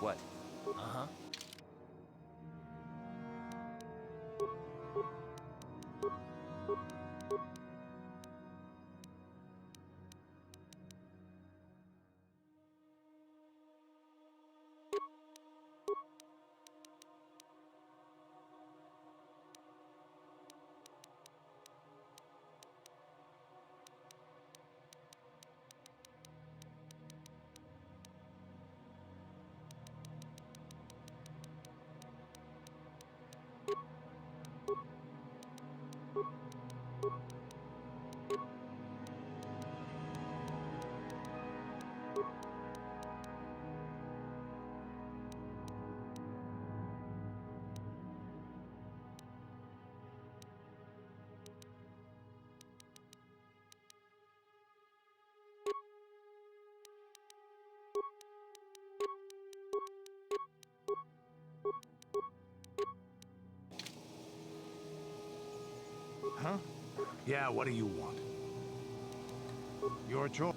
What? Uh-huh. Huh? Yeah, what do you want? Your choice.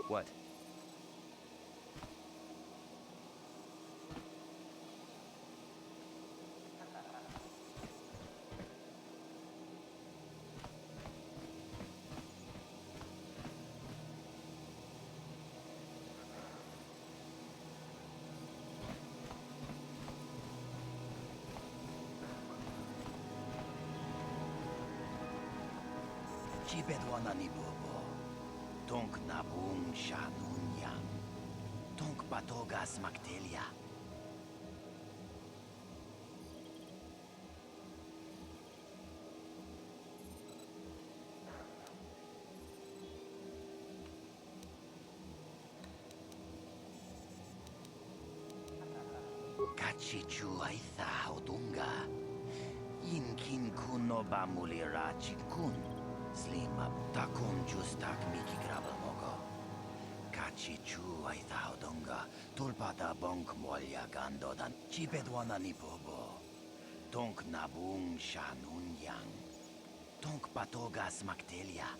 What? Chibedwana ni bobo. Tonk nabung shanun yang. Tonk patogas maktelia. Kachichu aitha odunga. Inkin kuno bamulira chikun. Slima takun justak miki grabal mogo. Kachichu aitha odunga. Tulpata bonk molya gandodan. Chibedwana ni bobo. Tonk nabung shanun yang. Tonk patogas maktelia.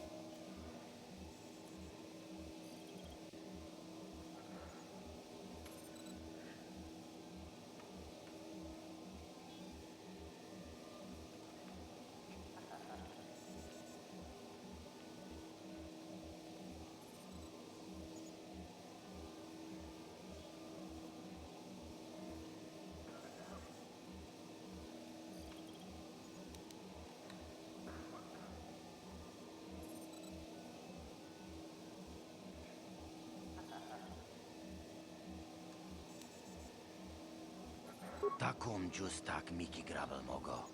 Takum justak miki grabal mogo.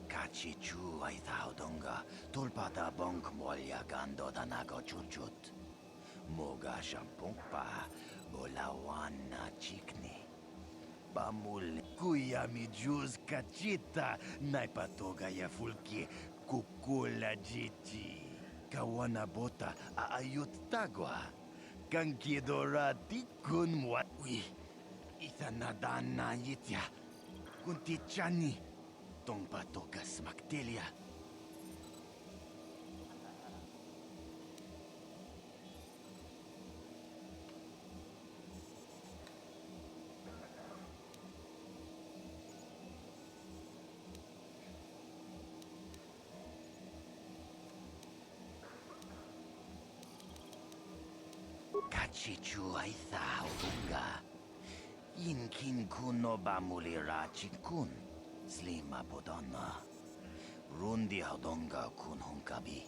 Kachichu aitha odunga. Tulpata bonk molya gando danago chuchut. Moga shampungpa. Bolawana chikni. Bamul kuyami jus kachita. Naipatoga ya fulki. Kukula jiti. Kawana bota aayut tagwa. Kankidora tikun mwa. Uy. Ithanadana yitya. Kuntichani. Tongpatokas maktelia. Kachichu aitha odunga. Inkin kuno bamulira chikun. Slima podonna. Rundi odunga kun hunkabi.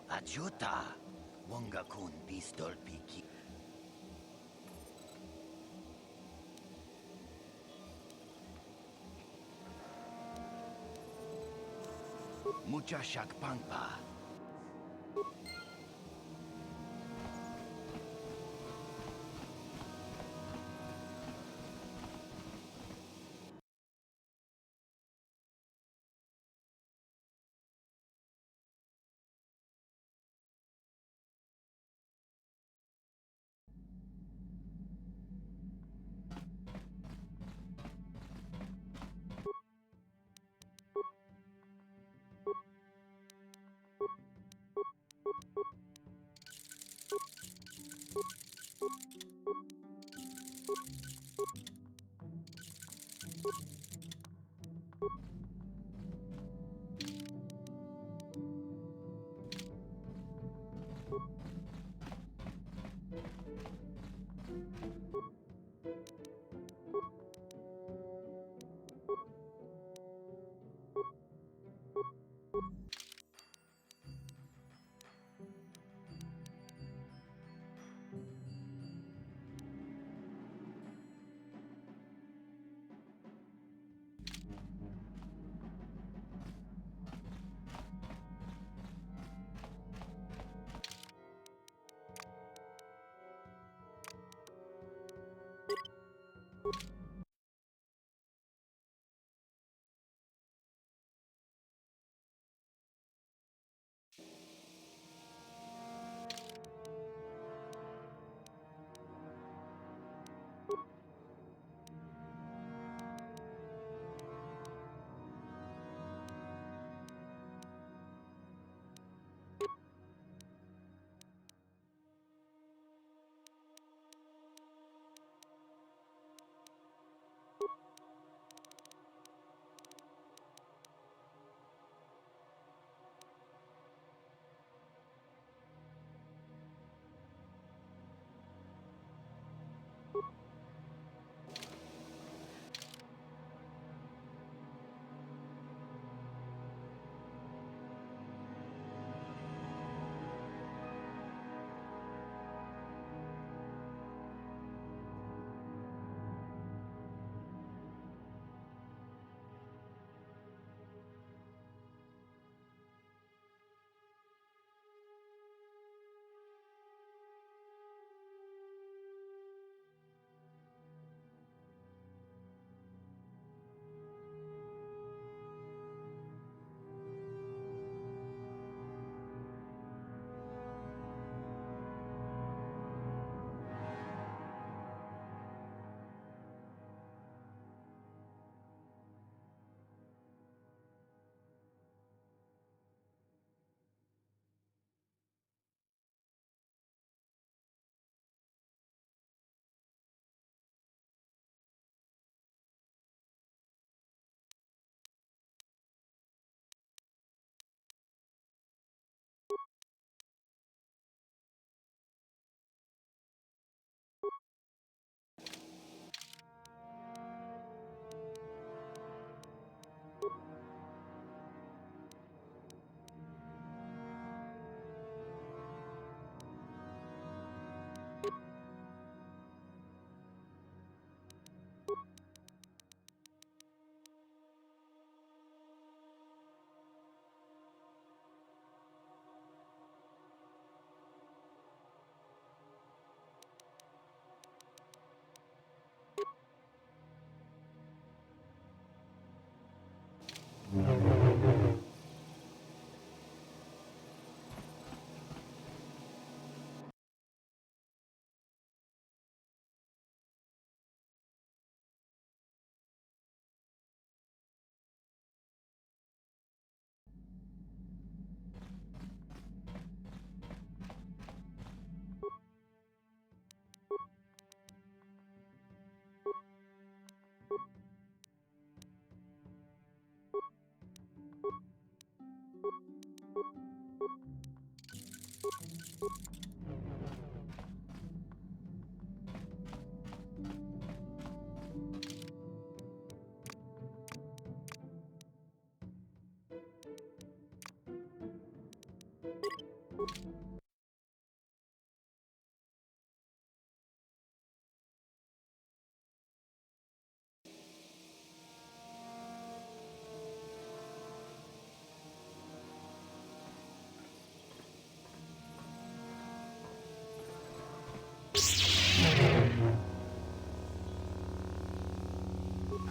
Ajuta. Wonga kun pistol piki. Mucha shakpangpa.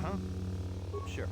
Huh? Sure.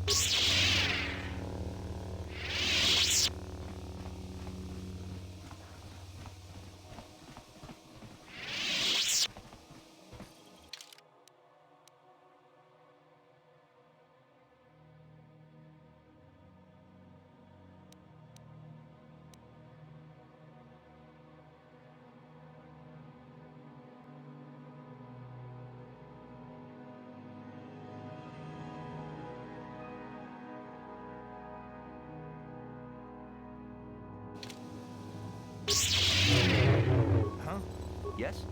Huh? Yes?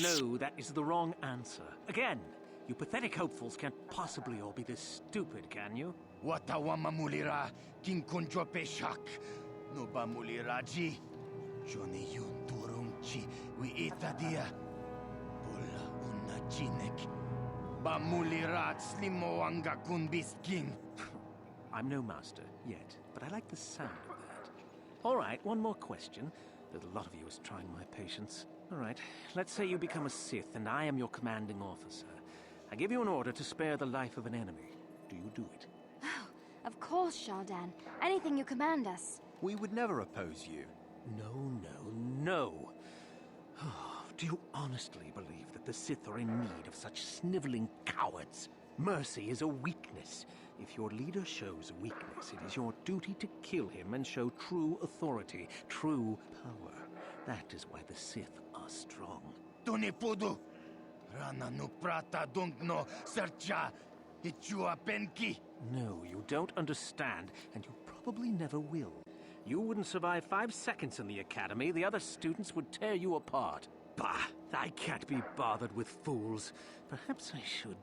No, that is the wrong answer. Again, you pathetic hopefuls can't possibly all be this stupid, can you? Watawa mamulira king kunjo peshak. No ba mulira ji. Johnny yun turung chi wi itadia. Bola una chinek. Ba mulira slimo anga kun biskin. I'm no master yet, but I like the sound of that. All right, one more question. There's a lot of you is trying my patience. All right, let's say you become a Sith and I am your commanding officer. I give you an order to spare the life of an enemy. Do you do it? Oh, of course, Shardan. Anything you command us. We would never oppose you. No. Do you honestly believe that the Sith are in need of such sniveling cowards? Mercy is a weakness. If your leader shows a weakness, it is your duty to kill him and show true authority, true power. That is why the Sith are strong. Tuni pudu. Rana no prata dunk no sercha. Ichua penki. No, you don't understand, and you probably never will. You wouldn't survive 5 seconds in the academy. The other students would tear you apart. Bah! I can't be bothered with fools. Perhaps I should...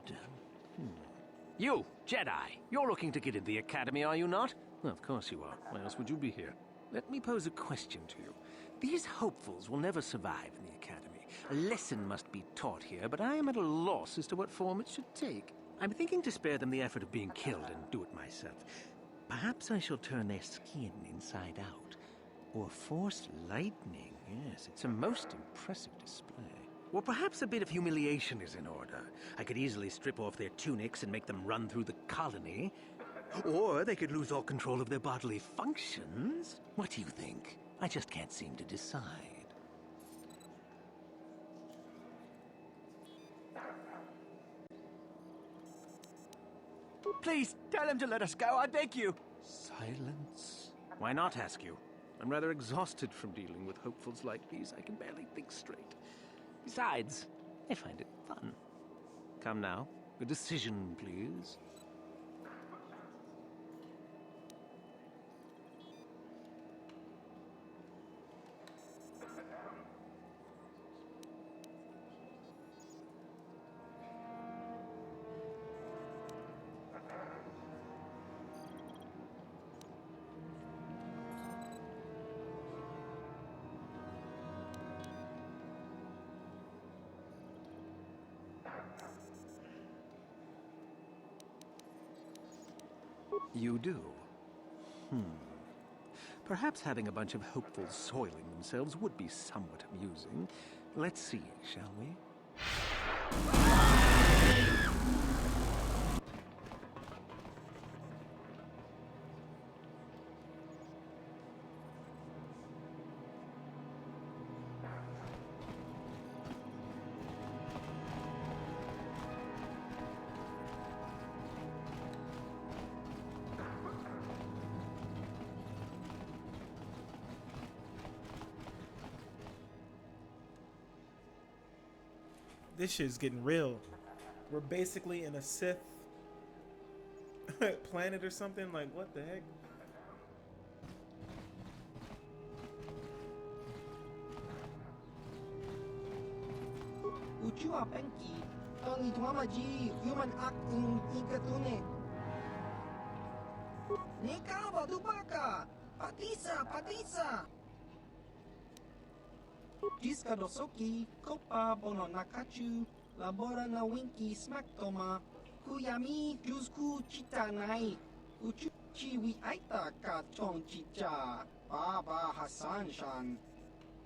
You, Jedi! You're looking to get in the academy, are you not? Well, of course you are. Why else would you be here? Let me pose a question to you. These hopefuls will never survive in the academy. A lesson must be taught here, but I am at a loss as to what form it should take. I'm thinking to spare them the effort of being killed and do it myself. Perhaps I shall turn their skin inside out. Or force lightning. Yes, it's a most impressive display. Or perhaps a bit of humiliation is in order. I could easily strip off their tunics and make them run through the colony. Or they could lose all control of their bodily functions. What do you think? I just can't seem to decide. Please, tell him to let us go, I beg you. Silence. Why not, ask you? I'm rather exhausted from dealing with hopefuls like these. I can barely think straight. Besides, I find it fun. Come now, a decision, please. You do? Perhaps having a bunch of hopefuls soiling themselves would be somewhat amusing. Let's see, shall we? This shit's getting real. We're basically in a Sith planet or something. Like, what the heck? Uchua penki, tong itwamaji, human act in ikatune. Nikawa dubaka, patisa. Jiska dosoki, kopa bono nakachu, labora na winki smaktoma, kuyami jusku chitanai, uchu Chiwi aita ka chong chicha. Baba Hassan Shan.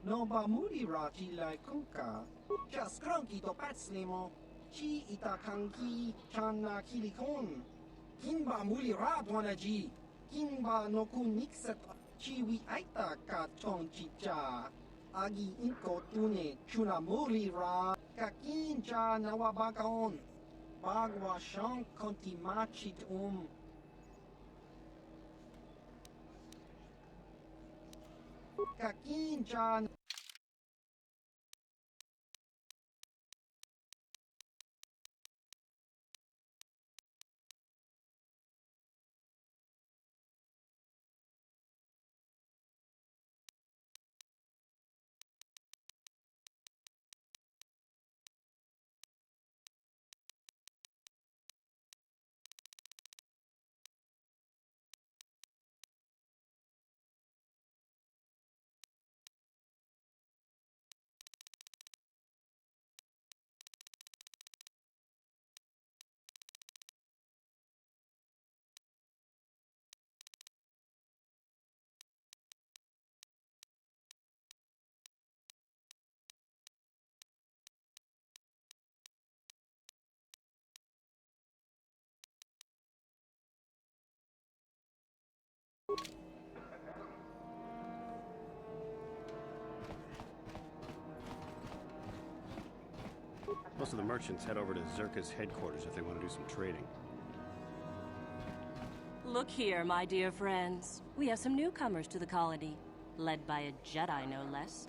No ba muli raji lai kunka. Just cranky to patslimo. Chi ita kanki chana kilikon. Kinba muli rat wanaji. Kinba no kunikset. Chiwi aita ka chong chicha. Agi inko tune chuna muli ra. Kakincha nawabakaon. Bagwa shank konti machit Kakincha. Most of the merchants head over to Zerka's headquarters if they want to do some trading. Look here, my dear friends. We have some newcomers to the colony, led by a Jedi, no less.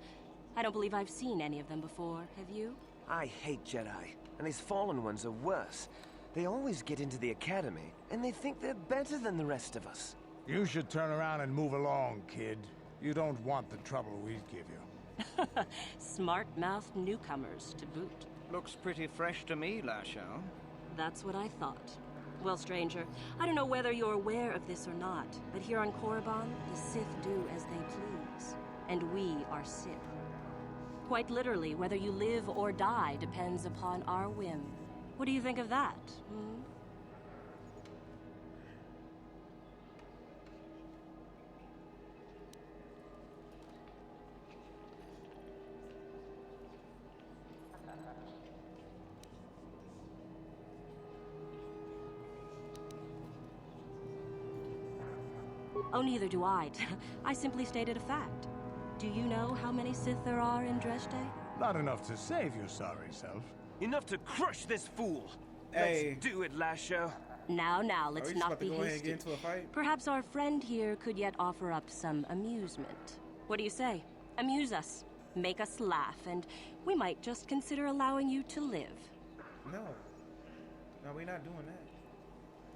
I don't believe I've seen any of them before, have you? I hate Jedi, and these fallen ones are worse. They always get into the academy, and they think they're better than the rest of us. You should turn around and move along, kid. You don't want the trouble we'd give you. Smart-mouthed newcomers, to boot. Looks pretty fresh to me, Lasho. That's what I thought. Well, stranger, I don't know whether you're aware of this or not, but here on Korriban, the Sith do as they please. And we are Sith. Quite literally, whether you live or die depends upon our whim. What do you think of that, hmm? Oh, neither do I. I simply stated a fact. Do you know how many Sith there are in Dresde? Not enough to save your sorry self. Enough to crush this fool! Hey. Let's do it, Lasho. Now, let's Are we just not about to be go ahead and hasty. get into a fight? Perhaps our friend here could yet offer up some amusement. What do you say? Amuse us, make us laugh, and we might just consider allowing you to live. No. No, we're not doing that.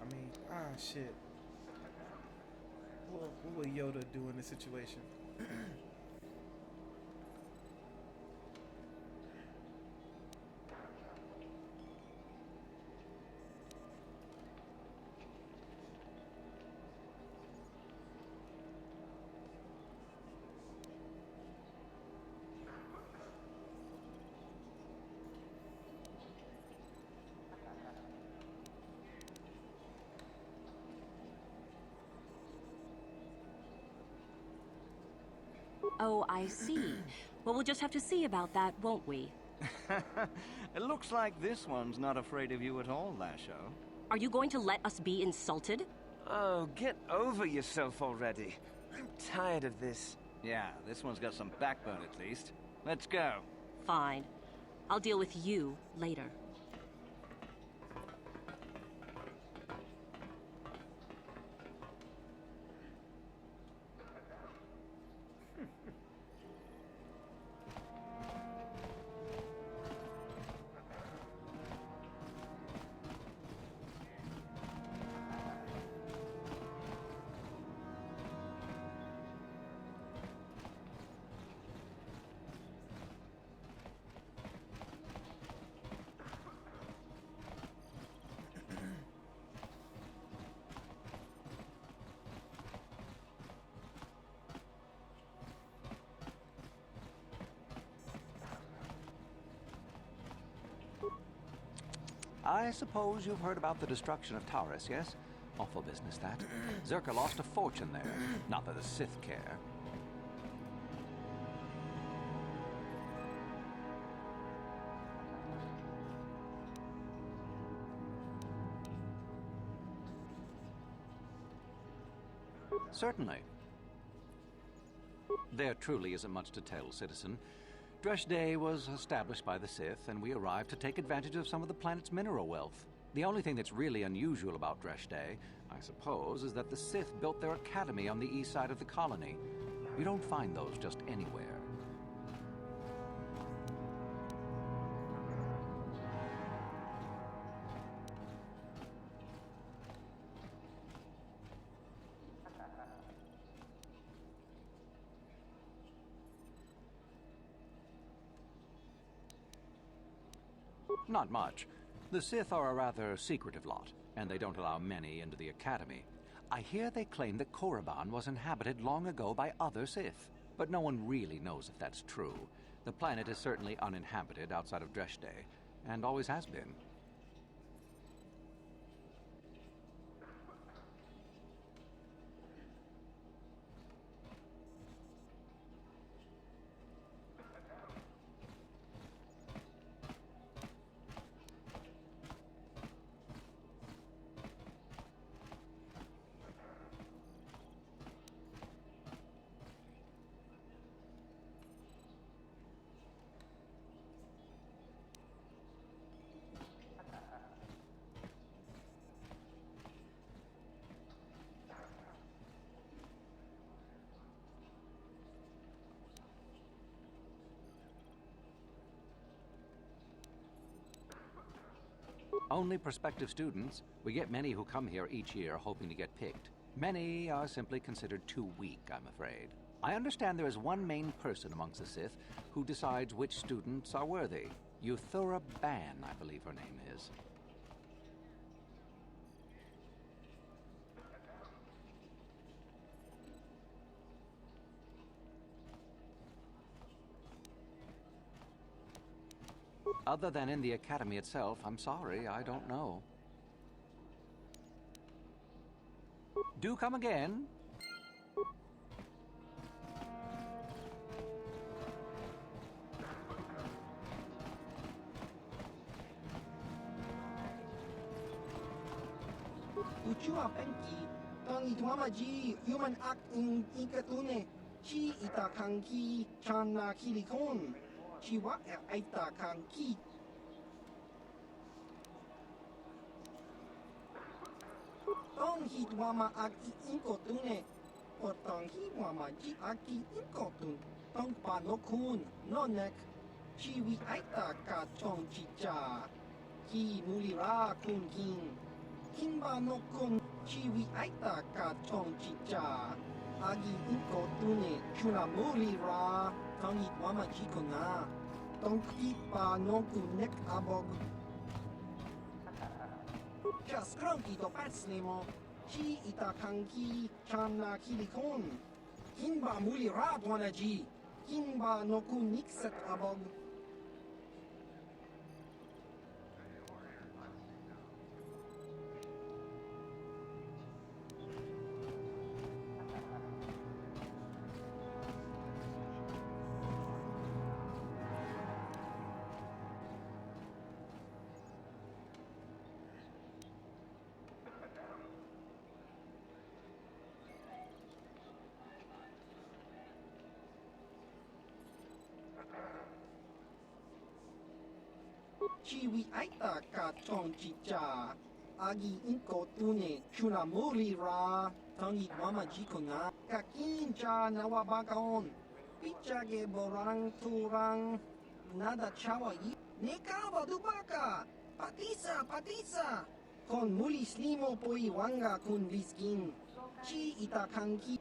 I mean, shit. What would Yoda do in this situation? Oh, I see. Well, we'll just have to see about that, won't we? It looks like this one's not afraid of you at all, Lasho. Are you going to let us be insulted? Oh, get over yourself already. I'm tired of this. Yeah, this one's got some backbone at least. Let's go. Fine. I'll deal with you later. I suppose you've heard about the destruction of Taurus, yes? Awful business, that. Zerka lost a fortune there. Not that the Sith care. Certainly. There truly isn't much to tell, citizen. Dresh Day was established by the Sith, and we arrived to take advantage of some of the planet's mineral wealth. The only thing that's really unusual about Dresh Day, I suppose, is that the Sith built their academy on the east side of the colony. You don't find those just anywhere. Not much. The Sith are a rather secretive lot, and they don't allow many into the Academy. I hear they claim that Korriban was inhabited long ago by other Sith, but no one really knows if that's true. The planet is certainly uninhabited outside of Dresh Day, and always has been. Only prospective students. We get many who come here each year hoping to get picked. Many are simply considered too weak, I'm afraid. I understand there is one main person amongst the Sith who decides which students are worthy. Euthura Ban, I believe her name is. Other than in the Academy itself, I'm sorry, I don't know. Do come again. Uchua penki, tang itwamaji, human act in ikatune, chi itakanki, chana kilikon, chiwa itakanki. Tong hitwama ak inkotune, or tong hitwama ji aki inkotun, tong panokun, nonek, chiwi aita ka chong chicha, ki mulira kun king. Kimba no kun chiwi aita ka chong chicha. Agi inko tune chuna muri ra. Tangit wama chikona. Tongkit pa no kunek abog. Just cronky to patslemo. Chi itakanki chana kilikon. Kimba muli ra dwanaji. Kimba no kunikset abog. Chiwi aita ka chong chicha. Agi inko tune chuna muri ra. Tangit mama jikona. Kakincha nawabakaon. Pichage borang turang. Nada chawa yi. Nekawa dubaka. Patisa, patisa. Kon muli slimo poi wanga kun viskin. Chi itakanki.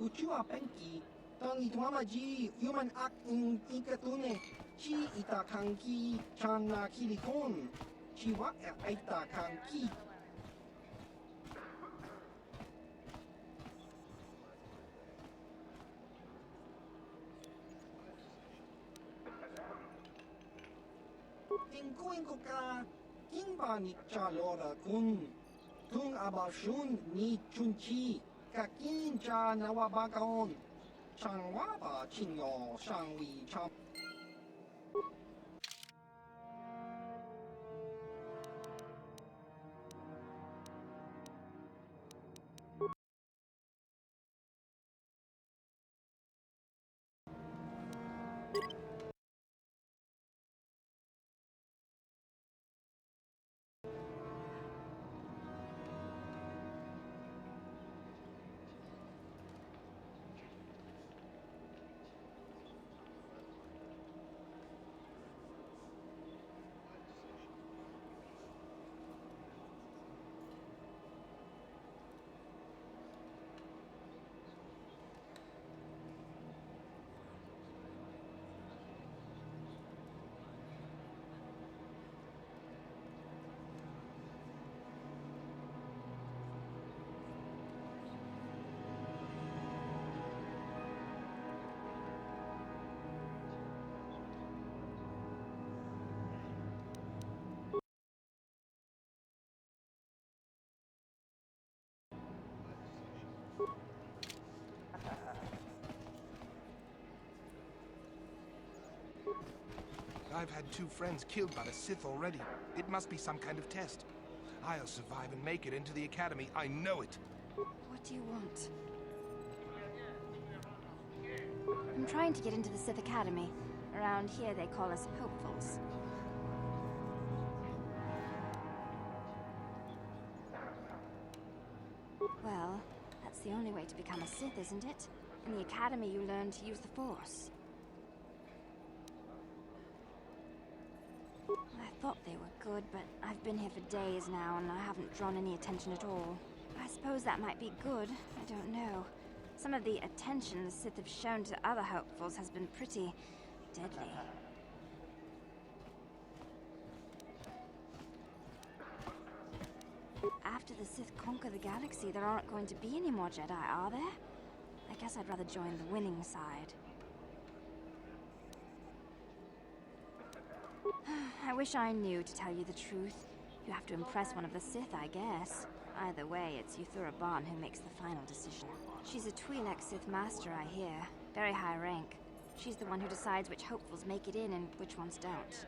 Uchua penki, tang itwamaji, human ak ikatune, chi itakanki, chan na kilikon, chiwa itakanki. Tingkuin ko ka, kinba ni chalora kun, tung abashun ni chunchi, kakin cha nawabakaon, changwaba chinyo shangwi cham. I've had 2 friends killed by the Sith already. It must be some kind of test. I'll survive and make it into the Academy. I know it. What do you want? I'm trying to get into the Sith Academy. Around here they call us hopefuls. Well, that's the only way to become a Sith, isn't it? In the Academy you learn to use the Force. I thought they were good, but I've been here for days now and I haven't drawn any attention at all. I suppose that might be good, I don't know. Some of the attention the Sith have shown to other hopefuls has been pretty deadly. After the Sith conquer the galaxy, there aren't going to be any more Jedi, are there? I guess I'd rather join the winning side. I wish I knew, to tell you the truth. You have to impress one of the Sith, I guess. Either way, it's Korriban who makes the final decision. She's a Twi'lek Sith Master, I hear. Very high rank. She's the one who decides which hopefuls make it in and which ones don't.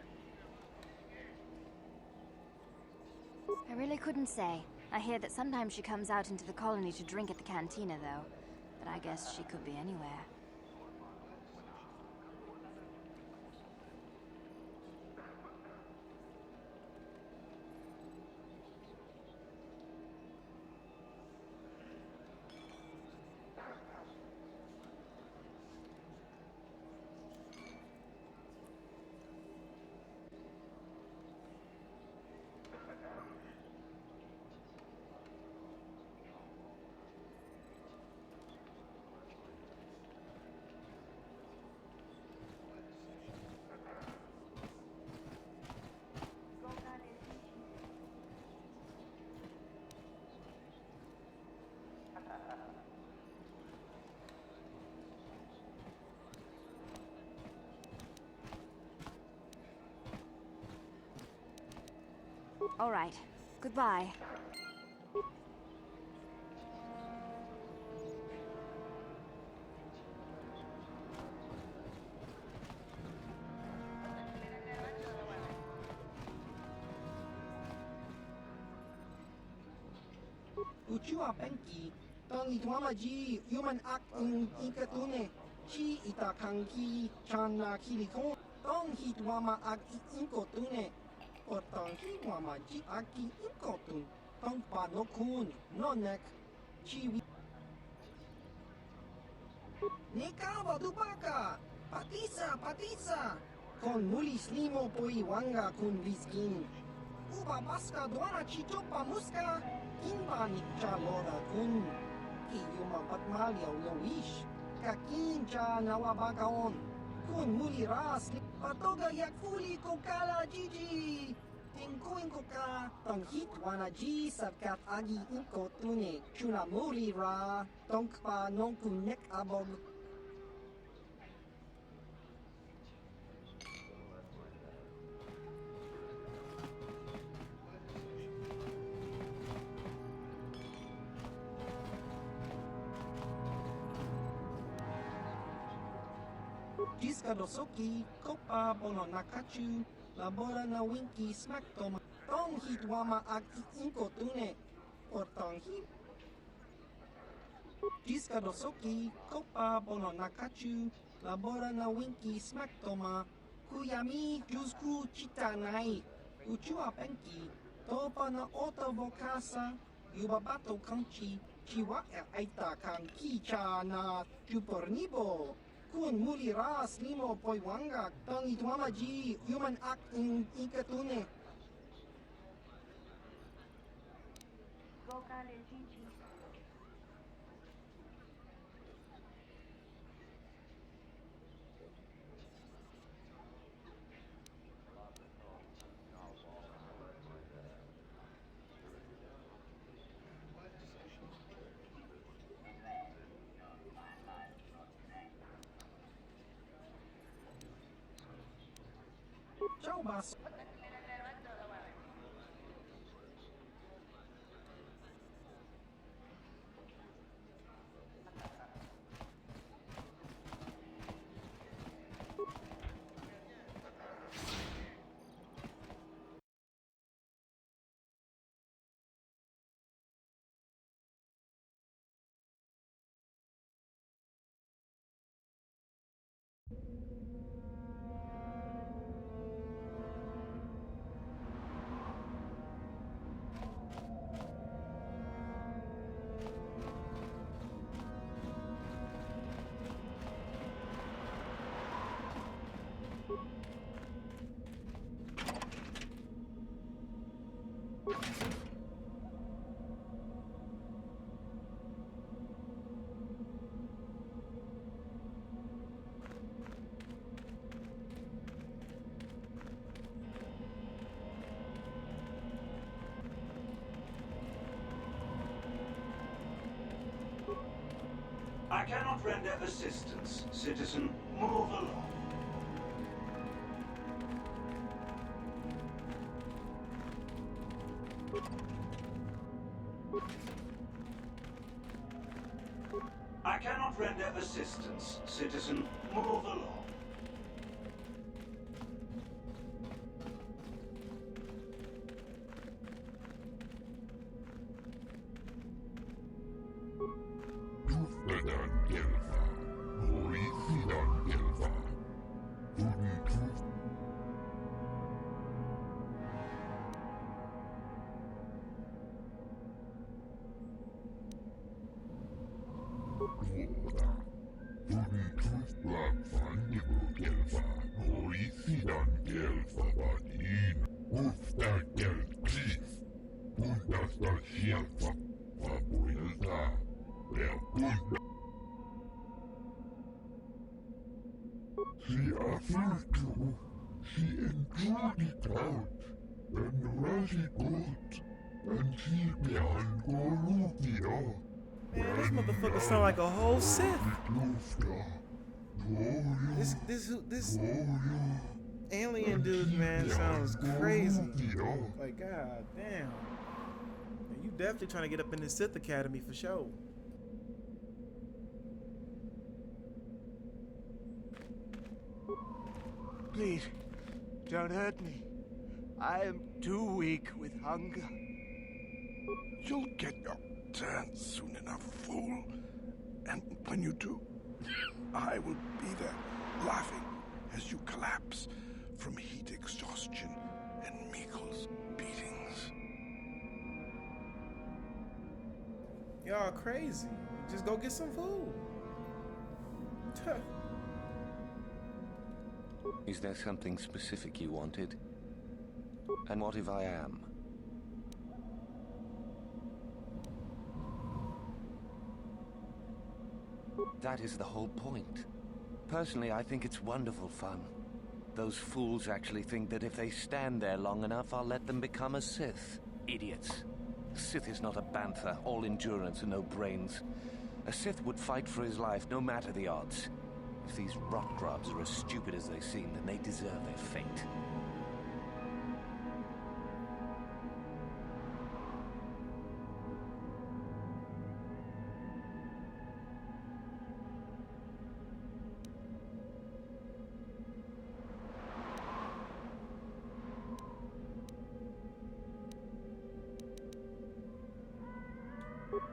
I really couldn't say. I hear that sometimes she comes out into the colony to drink at the cantina, though. But I guess she could be anywhere. All right. Goodbye. Uchua penki, tang itwamaji, human ak ikatune, chi itakanki, chan na kilikon, tong hitwama ak inkotune. Otang hitwama ji aki inkotun, tong panokun, nonek, chiwi. Nekawa dubaka, patisa, kon mulis limo poiwanga kun viskin. Uba baska duana chichopa muska, kinba ni chalora kun. ki yumabatmalyaw loish. Kakin cha nawabagaon. Kun muli ras, patoga yak fuli ko kala Gigi. Tingkuin ko ka, tong hitwana G sabkat agi inko tune. Chuna muli ra, tong pa nong kunek abog. Jiska dosoki, kopa bono nakachu, labora na winki smack toma. Tong hitwama ag inko tune. Or tong hit. Jiska dosoki, kopa bono nakachu, labora na winki smack toma. Kuyami jusku chitanai. Uchua penki, topa na ota vokasa, yubabato kanchi, chiwa aita kan kicha na chupornibo. Kun muli ras limo poiwanga, tong itwama ji human act in ikatune. Vocale Gigi. Ciao basso. I cannot render assistance, citizen. Move along. I cannot render assistance, citizen. Move along. Man, this motherfucker sound like a whole Sith. This alien dude, man, sounds crazy. Like, god damn. Man, you definitely trying to get up in the Sith Academy for sure. Please, don't hurt me. I am too weak with hunger. You'll get your turn soon enough, fool. And when you do, I will be there, laughing as you collapse from heat exhaustion and Meagle's beatings. Y'all crazy. Just go get some food. Is there something specific you wanted? And what if I am? That is the whole point. Personally, I think it's wonderful fun. Those fools actually think that if they stand there long enough, I'll let them become a Sith. Idiots. A Sith is not a bantha, all endurance and no brains. A Sith would fight for his life, no matter the odds. If these rot grubs are as stupid as they seem, then they deserve their fate.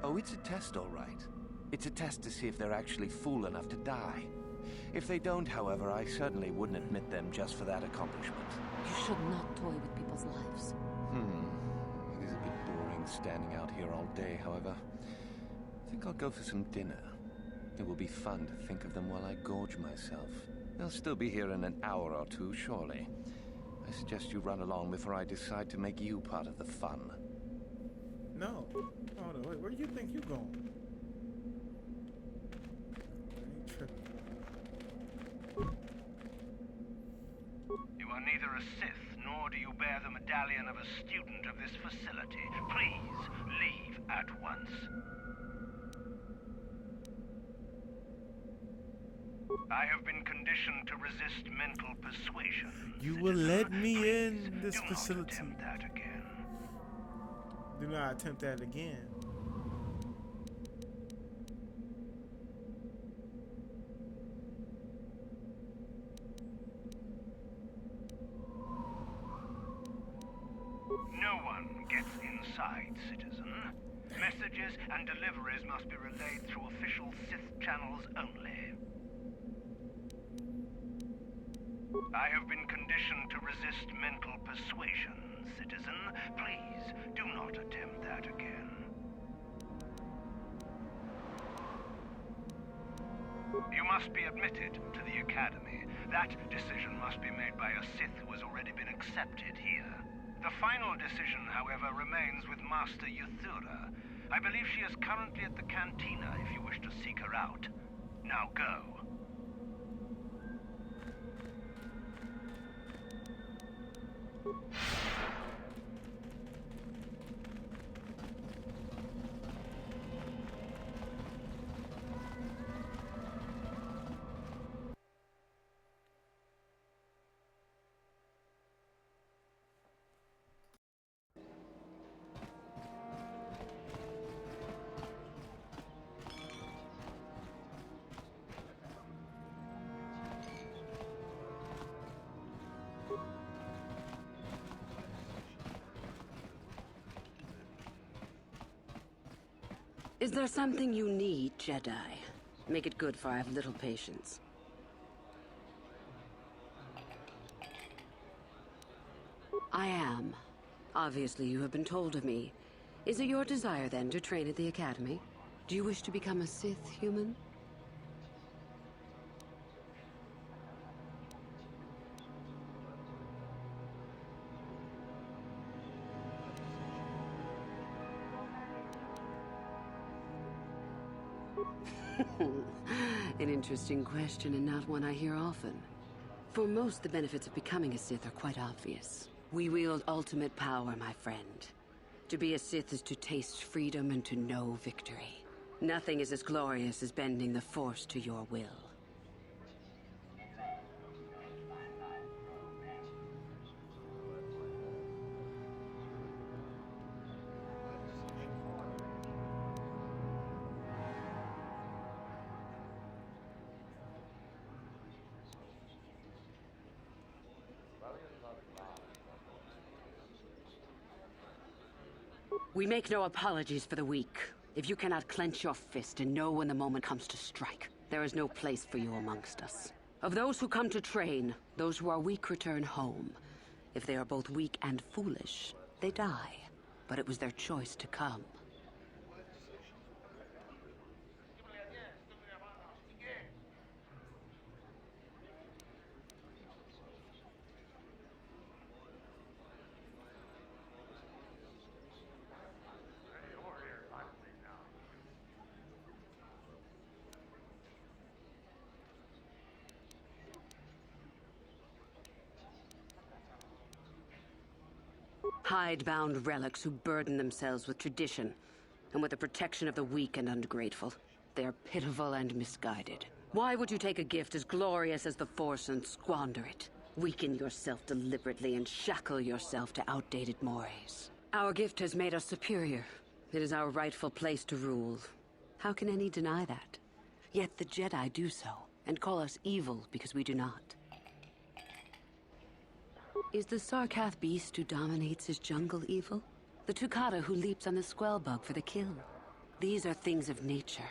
Oh, it's a test, all right. It's a test to see if they're actually fool enough to die. If they don't, however, I certainly wouldn't admit them just for that accomplishment. You should not toy with people's lives. It is a bit boring standing out here all day, however. I think I'll go for some dinner. It will be fun to think of them while I gorge myself. They'll still be here in an hour or two, surely. I suggest you run along before I decide to make you part of the fun. No. Hold on, wait, where do you think you're going? You are neither a Sith, nor do you bear the medallion of a student of this facility. Please, leave at once. I have been conditioned to resist mental persuasion. You will let me in this do facility. Not attempt that again. Do not attempt that again. No one gets inside, citizen. Messages and deliveries must be relayed through official Sith channels only. I have been conditioned to resist mental persuasion, citizen. Please, do not attempt that again. You must be admitted to the Academy. That decision must be made by a Sith who has already been accepted here. The final decision, however, remains with Master Yuthura. I believe she is currently at the cantina if you wish to seek her out. Now go. Is there something you need, Jedi? Make it good, for I have little patience. I am. Obviously, you have been told of me. Is it your desire, then, to train at the Academy? Do you wish to become a Sith human? An interesting question, and not one I hear often. For most, the benefits of becoming a Sith are quite obvious. We wield ultimate power, my friend. To be a Sith is to taste freedom and to know victory. Nothing is as glorious as bending the Force to your will. We make no apologies for the weak. If you cannot clench your fist and know when the moment comes to strike, there is no place for you amongst us. Of those who come to train, those who are weak return home. If they are both weak and foolish, they die. But it was their choice to come. Hide-bound relics who burden themselves with tradition and with the protection of the weak and ungrateful. They are pitiful and misguided. Why would you take a gift as glorious as the Force and squander it? Weaken yourself deliberately and shackle yourself to outdated mores. Our gift has made us superior. It is our rightful place to rule. How can any deny that? Yet the Jedi do so, and call us evil because we do not. Is the Sarkath beast who dominates his jungle evil? The Tukata who leaps on the Squellbug for the kill? These are things of nature,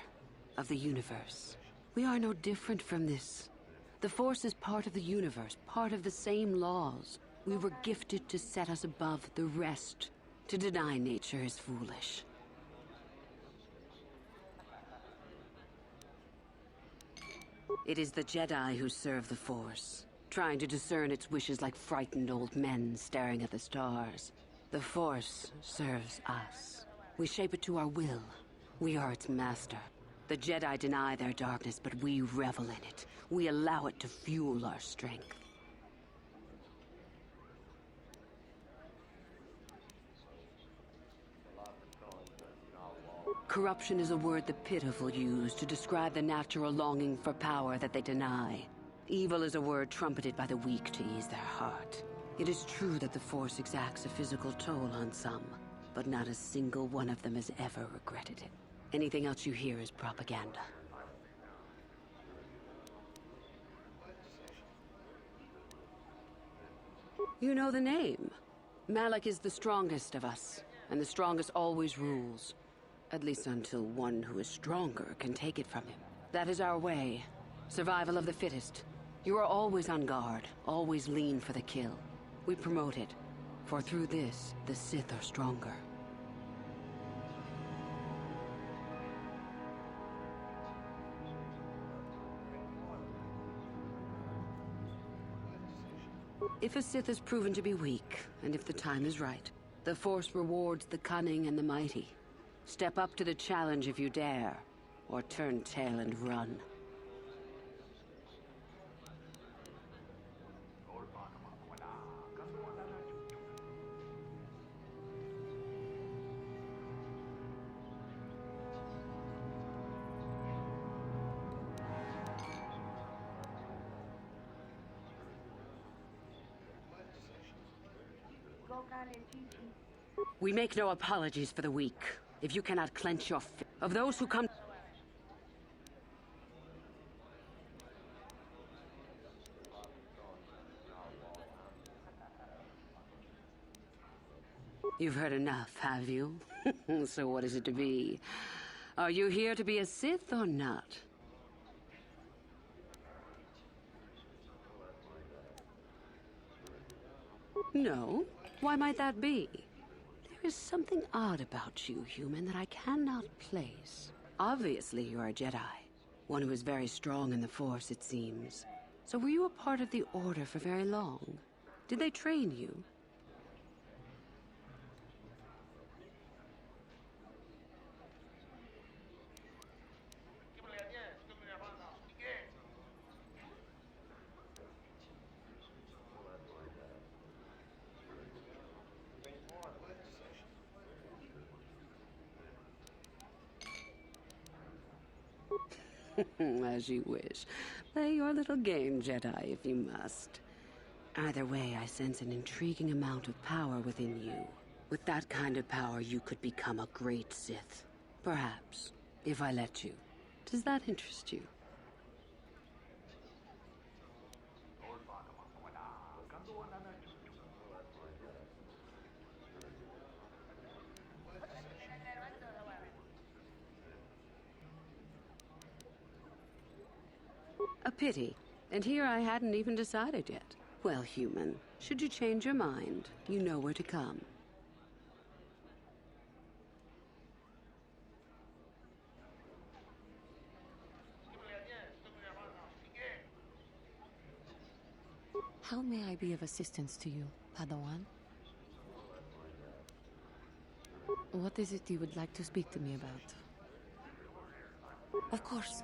of the universe. We are no different from this. The Force is part of the universe, part of the same laws. We were gifted to set us above the rest. To deny nature is foolish. It is the Jedi who serve the Force, trying to discern its wishes like frightened old men staring at the stars. The Force serves us. We shape it to our will. We are its master. The Jedi deny their darkness, but we revel in it. We allow it to fuel our strength. Corruption is a word the pitiful use to describe the natural longing for power that they deny. Evil is a word trumpeted by the weak to ease their heart. It is true that the Force exacts a physical toll on some, but not a single one of them has ever regretted it. Anything else you hear is propaganda. You know the name. Malak is the strongest of us, and the strongest always rules. At least until one who is stronger can take it from him. That is our way. Survival of the fittest. You are always on guard, always lean for the kill. We promote it, for through this, the Sith are stronger. If a Sith is proven to be weak, and if the time is right, the Force rewards the cunning and the mighty. Step up to the challenge if you dare, or turn tail and run. We make no apologies for the weak. If you cannot clench your fist, of those who come... You've heard enough, have you? So what is it to be? Are you here to be a Sith or not? No? Why might that be? There is something odd about you, human, that I cannot place. Obviously, you're a Jedi. One who is very strong in the Force, it seems. So were you a part of the Order for very long? Did they train you? As you wish. Play your little game, Jedi, if you must. Either way, I sense an intriguing amount of power within you. With that kind of power, you could become a great Sith. Perhaps, if I let you. Does that interest you? A pity. And here I hadn't even decided yet. Well, human, should you change your mind, you know where to come. How may I be of assistance to you, Padawan? What is it you would like to speak to me about? Of course.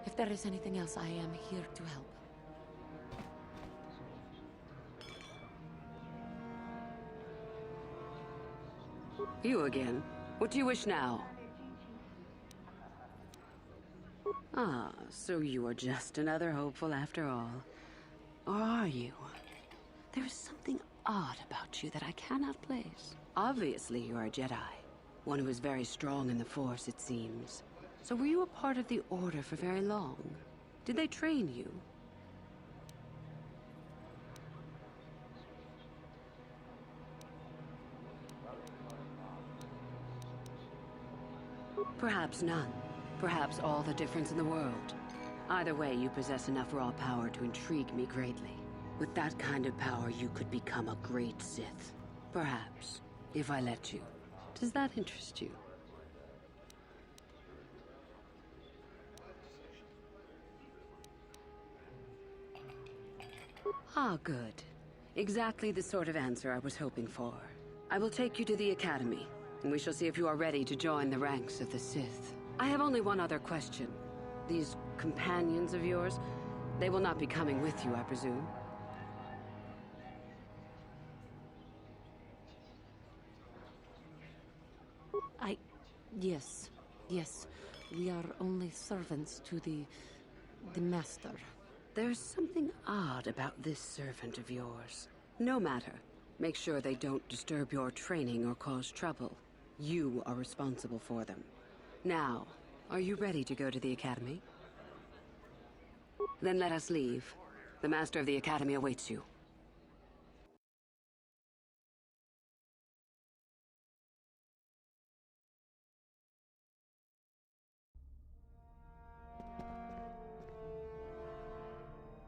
If there is anything else, I am here to help. You again. What do you wish now? Ah, so you are just another hopeful after all. Or are you? There is something odd about you that I cannot place. Obviously, you're a Jedi. One who is very strong in the Force, it seems. So were you a part of the Order for very long? Did they train you? Perhaps none. Perhaps all the difference in the world. Either way, you possess enough raw power to intrigue me greatly. With that kind of power, you could become a great Sith. Perhaps, if I let you. Does that interest you? Ah, good. Exactly the sort of answer I was hoping for. I will take you to the Academy, and we shall see if you are ready to join the ranks of the Sith. I have only one other question. These companions of yours, they will not be coming with you, I presume? Yes. Yes. We are only servants to the Master. There's something odd about this servant of yours. No matter. Make sure they don't disturb your training or cause trouble. You are responsible for them. Now, are you ready to go to the Academy? Then let us leave. The Master of the Academy awaits you.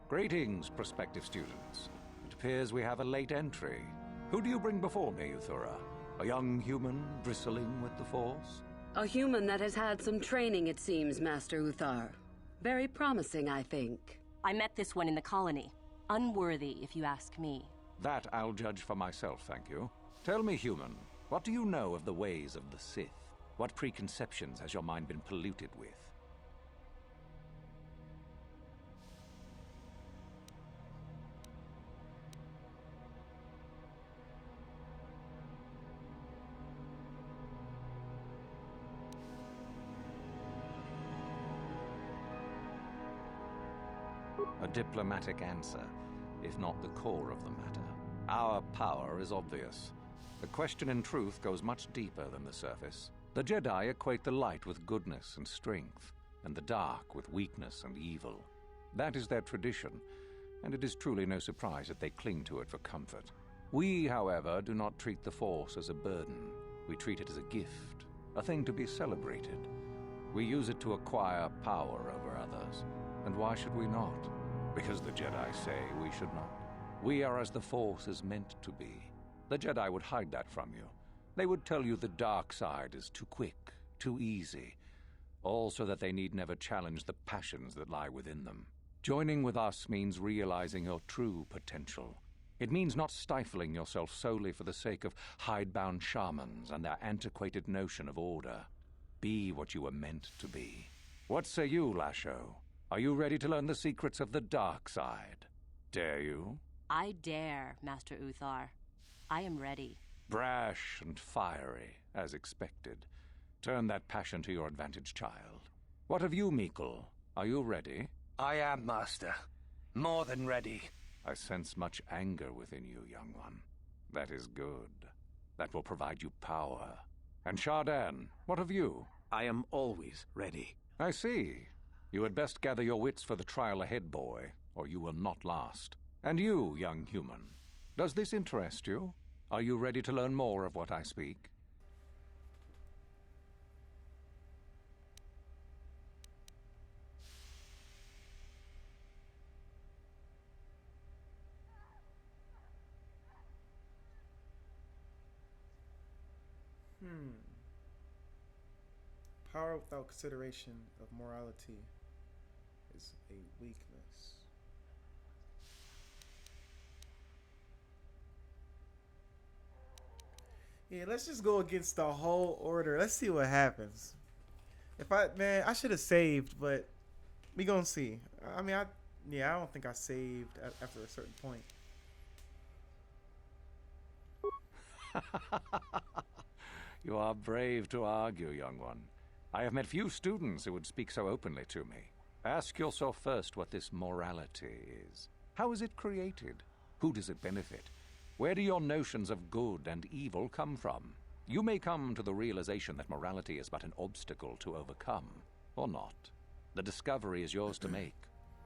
Greetings, prospective students. It appears we have a late entry. Who do you bring before me, Uthura? A young human bristling with the Force? A human that has had some training, it seems, Master Uthar. Very promising, I think. I met this one in the colony. Unworthy, if you ask me. That I'll judge for myself, thank you. Tell me, human, what do you know of the ways of the Sith? What preconceptions has your mind been polluted with? A diplomatic answer, if not the core of the matter. Our power is obvious. The question in truth goes much deeper than the surface. The Jedi equate the light with goodness and strength, and the dark with weakness and evil. That is their tradition, and it is truly no surprise that they cling to it for comfort. We, however, do not treat the Force as a burden. We treat it as a gift, a thing to be celebrated. We use it to acquire power over others. And why should we not? Because the Jedi say we should not. We are as the Force is meant to be. The Jedi would hide that from you. They would tell you the dark side is too quick, too easy, all so that they need never challenge the passions that lie within them. Joining with us means realizing your true potential. It means not stifling yourself solely for the sake of hidebound shamans and their antiquated notion of order. Be what you were meant to be. What say you, Lasho? Are you ready to learn the secrets of the dark side? Dare you? I dare, Master Uthar. I am ready. Brash and fiery, as expected. Turn that passion to your advantage, child. What of you, Meekle? Are you ready? I am, Master. More than ready. I sense much anger within you, young one. That is good. That will provide you power. And Shardan, what of you? I am always ready. I see. You had best gather your wits for the trial ahead, boy, or you will not last. And you, young human, does this interest you? Are you ready to learn more of what I speak? Power without consideration of morality is a weakness. Yeah, let's just go against the whole order. Let's see what happens. I should have saved, but we gonna see. I mean, I don't think I saved after a certain point. You are brave to argue, young one. I have met few students who would speak so openly to me. Ask yourself first what this morality is. How is it created? Who does it benefit? Where do your notions of good and evil come from? You may come to the realization that morality is but an obstacle to overcome, or not. The discovery is yours to make,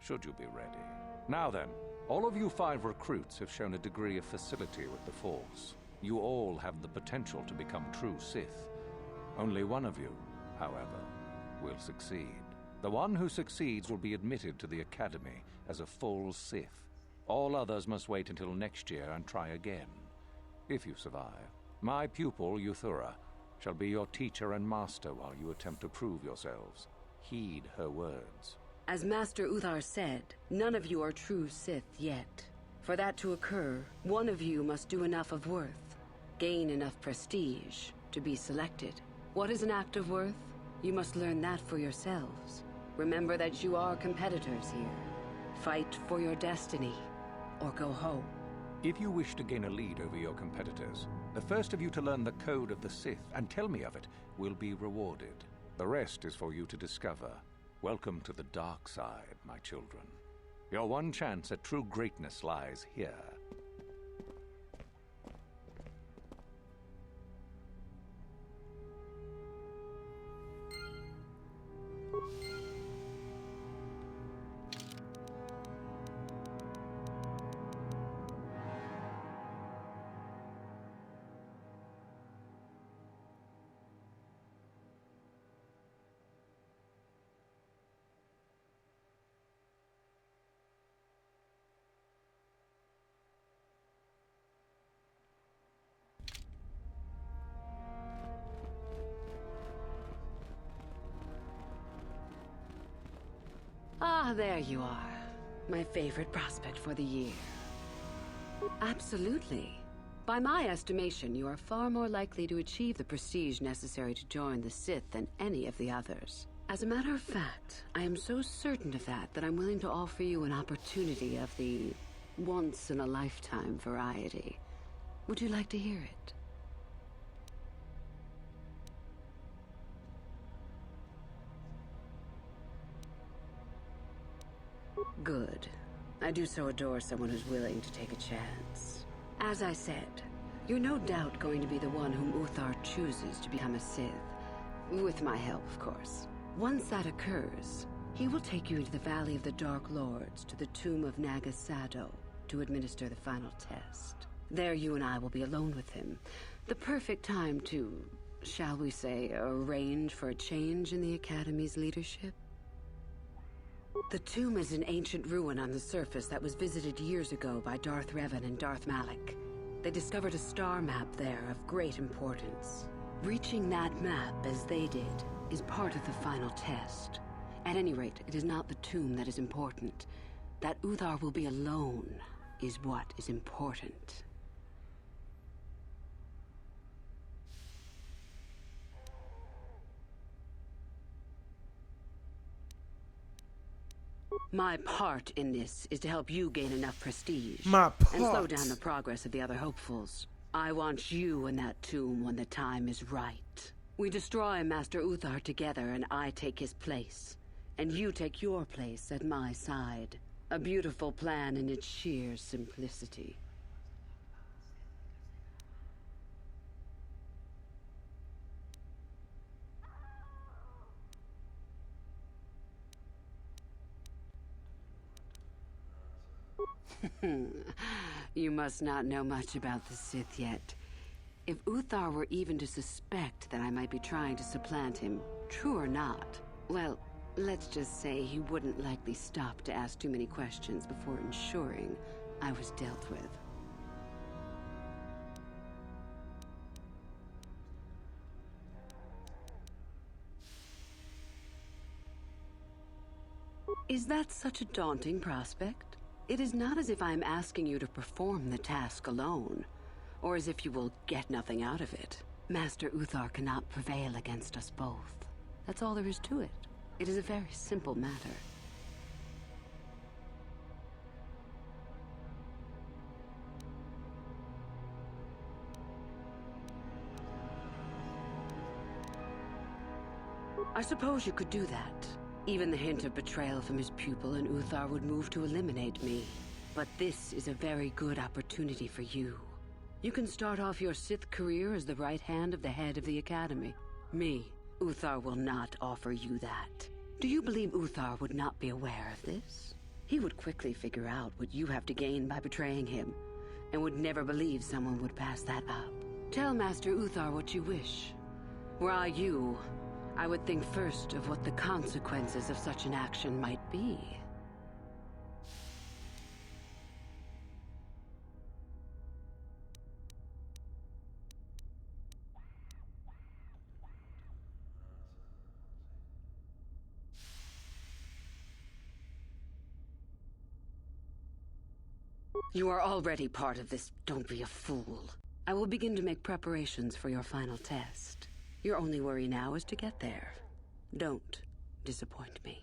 should you be ready. Now then, all of you 5 recruits have shown a degree of facility with the Force. You all have the potential to become true Sith. Only one of you, however, will succeed. The one who succeeds will be admitted to the Academy as a full Sith. All others must wait until next year and try again. If you survive, my pupil, Yuthura, shall be your teacher and master while you attempt to prove yourselves. Heed her words. As Master Uthar said, none of you are true Sith yet. For that to occur, one of you must do enough of worth, gain enough prestige, to be selected. What is an act of worth? You must learn that for yourselves. Remember that you are competitors here. Fight for your destiny, or go home. If you wish to gain a lead over your competitors, the first of you to learn the code of the Sith and tell me of it will be rewarded. The rest is for you to discover. Welcome to the dark side, my children. Your one chance at true greatness lies here. Ah, there you are. My favorite prospect for the year. Absolutely. By my estimation, you are far more likely to achieve the prestige necessary to join the Sith than any of the others. As a matter of fact, I am so certain of that I'm willing to offer you an opportunity of the once-in-a-lifetime variety. Would you like to hear it? Good. I do so adore someone who's willing to take a chance. As I said, you're no doubt going to be the one whom Uthar chooses to become a Sith. With my help, of course. Once that occurs, he will take you into the Valley of the Dark Lords to the tomb of Nagasado to administer the final test. There you and I will be alone with him. The perfect time to, shall we say, arrange for a change in the Academy's leadership. The tomb is an ancient ruin on the surface that was visited years ago by Darth Revan and Darth Malak. They discovered a star map there of great importance. Reaching that map, as they did, is part of the final test. At any rate, it is not the tomb that is important. That Uthar will be alone is what is important. My part in this is to help you gain enough prestige. My part. And slow down the progress of the other hopefuls. I want you in that tomb when the time is right. We destroy Master Uthar together and I take his place. And you take your place at my side. A beautiful plan in its sheer simplicity. You must not know much about the Sith yet. If Uthar were even to suspect that I might be trying to supplant him, true or not, well, let's just say he wouldn't likely stop to ask too many questions before ensuring I was dealt with. Is that such a daunting prospect? It is not as if I am asking you to perform the task alone, or as if you will get nothing out of it. Master Uthar cannot prevail against us both. That's all there is to it. It is a very simple matter. I suppose you could do that. Even the hint of betrayal from his pupil and Uthar would move to eliminate me. But this is a very good opportunity for you. You can start off your Sith career as the right hand of the head of the Academy. Me, Uthar will not offer you that. Do you believe Uthar would not be aware of this? He would quickly figure out what you have to gain by betraying him, and would never believe someone would pass that up. Tell Master Uthar what you wish. Were I you, I would think first of what the consequences of such an action might be. You are already part of this. Don't be a fool. I will begin to make preparations for your final test. Your only worry now is to get there. Don't disappoint me.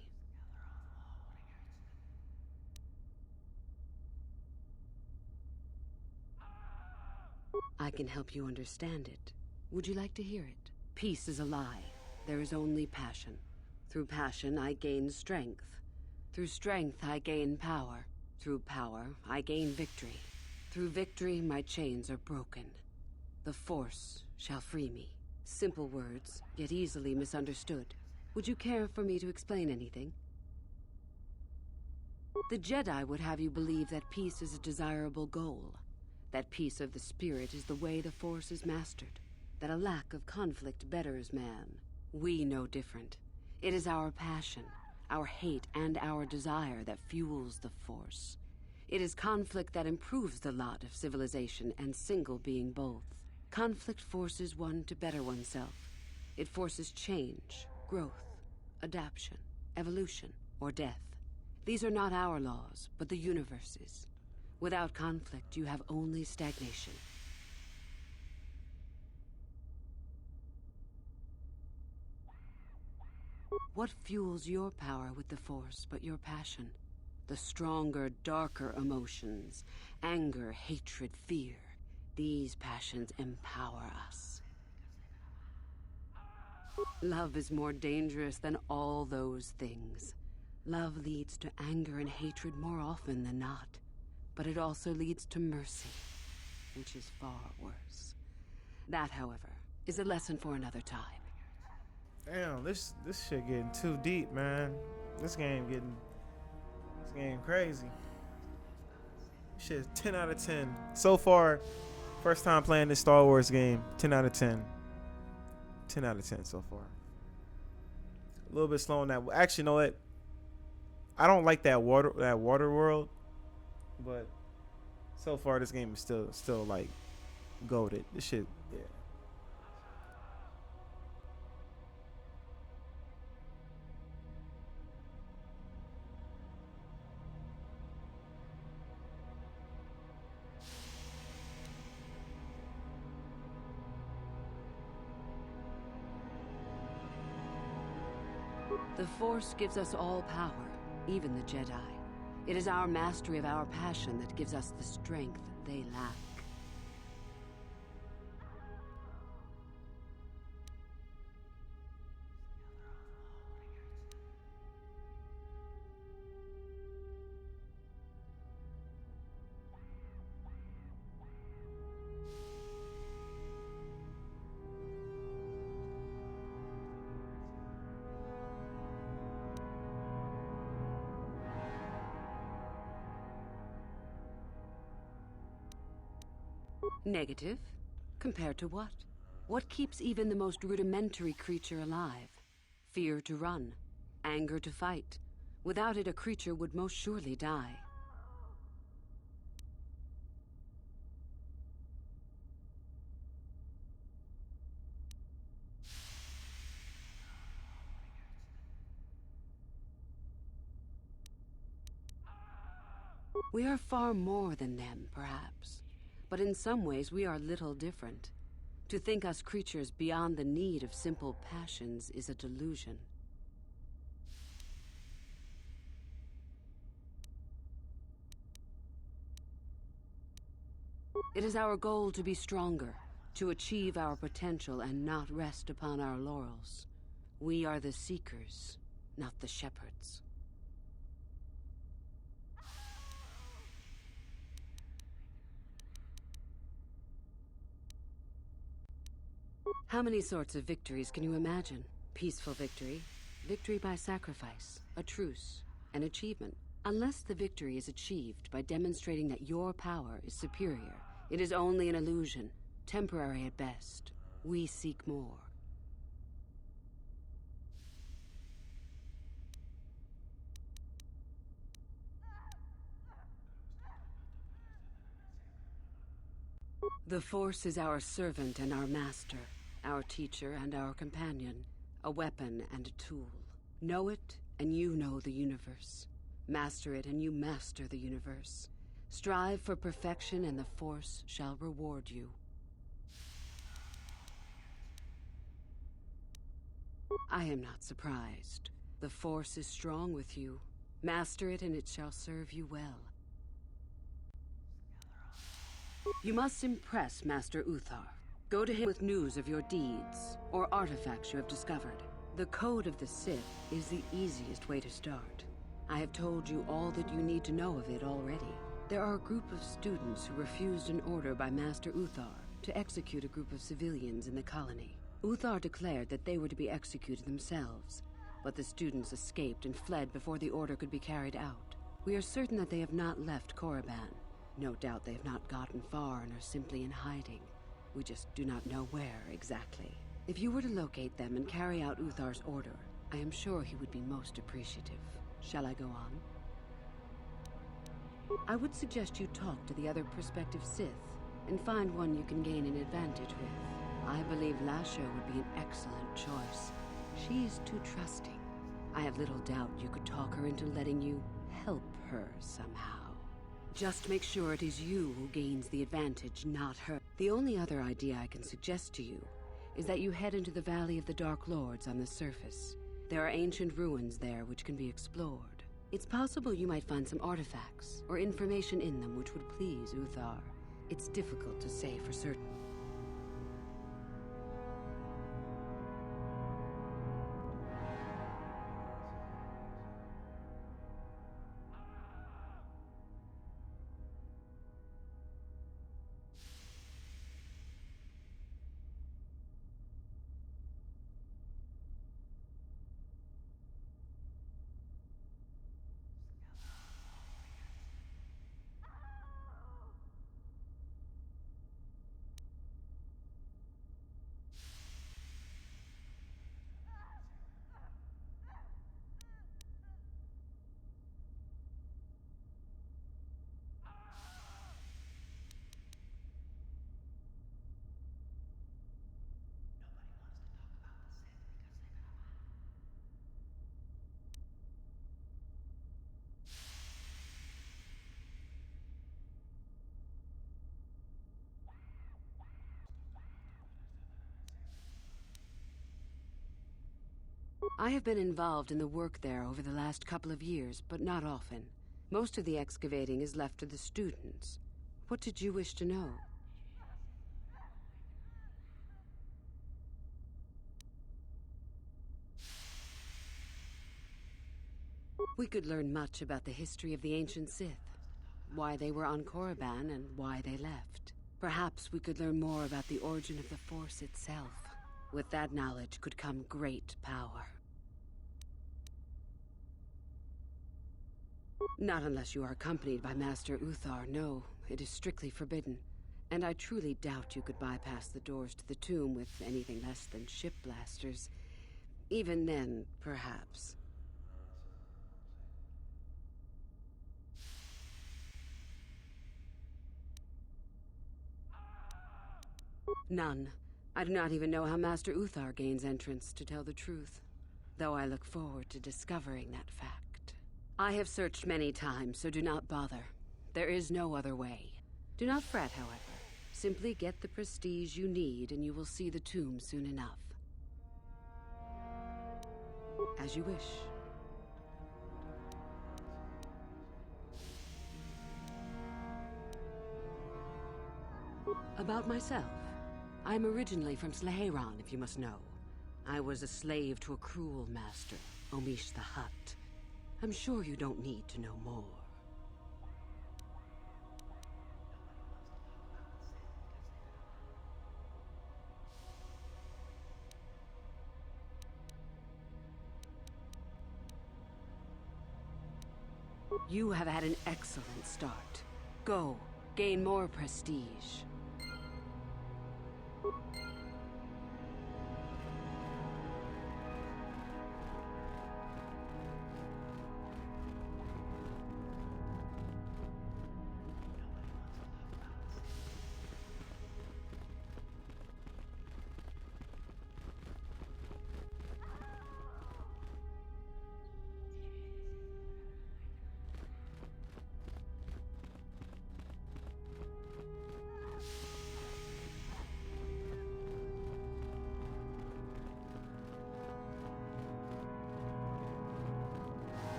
I can help you understand it. Would you like to hear it? Peace is a lie. There is only passion. Through passion, I gain strength. Through strength, I gain power. Through power, I gain victory. Through victory, my chains are broken. The Force shall free me. Simple words, yet easily misunderstood. Would you care for me to explain anything? The Jedi would have you believe that peace is a desirable goal. That peace of the spirit is the way the Force is mastered. That a lack of conflict betters man. We know different. It is our passion, our hate, and our desire that fuels the Force. It is conflict that improves the lot of civilization and single being both. Conflict forces one to better oneself. It forces change, growth, adaptation, evolution, or death. These are not our laws, but the universe's. Without conflict, you have only stagnation. What fuels your power with the Force but your passion? The stronger, darker emotions. Anger, hatred, fear. These passions empower us. Love is more dangerous than all those things. Love leads to anger and hatred more often than not. But it also leads to mercy, which is far worse. That, however, is a lesson for another time. Damn, this shit getting too deep, man. This game crazy. Shit, 10 out of 10. So far, first time playing this Star Wars game, 10 out of 10. 10 out of 10 so far. A little bit slow on that. Actually, you know what? I don't like that water world, but so far this game is still like goated. This shit, yeah. The Force gives us all power, even the Jedi. It is our mastery of our passion that gives us the strength they lack. Negative? Compared to what? What keeps even the most rudimentary creature alive? Fear to run, anger to fight. Without it, a creature would most surely die. We are far more than them, perhaps. But in some ways, we are little different. To think us creatures beyond the need of simple passions is a delusion. It is our goal to be stronger, to achieve our potential and not rest upon our laurels. We are the Seekers, not the Shepherds. How many sorts of victories can you imagine? Peaceful victory, victory by sacrifice, a truce, an achievement. Unless the victory is achieved by demonstrating that your power is superior, it is only an illusion, temporary at best. We seek more. The Force is our servant and our master, our teacher and our companion, a weapon and a tool. Know it, and you know the universe. Master it, and you master the universe. Strive for perfection, and the Force shall reward you. I am not surprised. The Force is strong with you. Master it, and it shall serve you well. You must impress Master Uthar. Go to him with news of your deeds, or artifacts you have discovered. The Code of the Sith is the easiest way to start. I have told you all that you need to know of it already. There are a group of students who refused an order by Master Uthar to execute a group of civilians in the colony. Uthar declared that they were to be executed themselves, but the students escaped and fled before the order could be carried out. We are certain that they have not left Korriban. No doubt they have not gotten far and are simply in hiding. We just do not know where exactly. If you were to locate them and carry out Uthar's order, I am sure he would be most appreciative. Shall I go on? I would suggest you talk to the other prospective Sith and find one you can gain an advantage with. I believe Lasho would be an excellent choice. She's too trusting. I have little doubt you could talk her into letting you help her somehow. Just make sure it is you who gains the advantage, not her. The only other idea I can suggest to you is that you head into the Valley of the Dark Lords on the surface. There are ancient ruins there which can be explored. It's possible you might find some artifacts or information in them which would please Uthar. It's difficult to say for certain. I have been involved in the work there over the last couple of years, but not often. Most of the excavating is left to the students. What did you wish to know? We could learn much about the history of the ancient Sith, why they were on Korriban and why they left. Perhaps we could learn more about the origin of the Force itself. With that knowledge could come great power. Not unless you are accompanied by Master Uthar, no. It is strictly forbidden. And I truly doubt you could bypass the doors to the tomb with anything less than ship blasters. Even then, perhaps. None. I do not even know how Master Uthar gains entrance, to tell the truth. Though I look forward to discovering that fact. I have searched many times, so do not bother. There is no other way. Do not fret, however. Simply get the prestige you need, and you will see the tomb soon enough. As you wish. About myself. I'm originally from Sleheyron, if you must know. I was a slave to a cruel master, Omish the Hutt. I'm sure you don't need to know more. You have had an excellent start. Go, gain more prestige.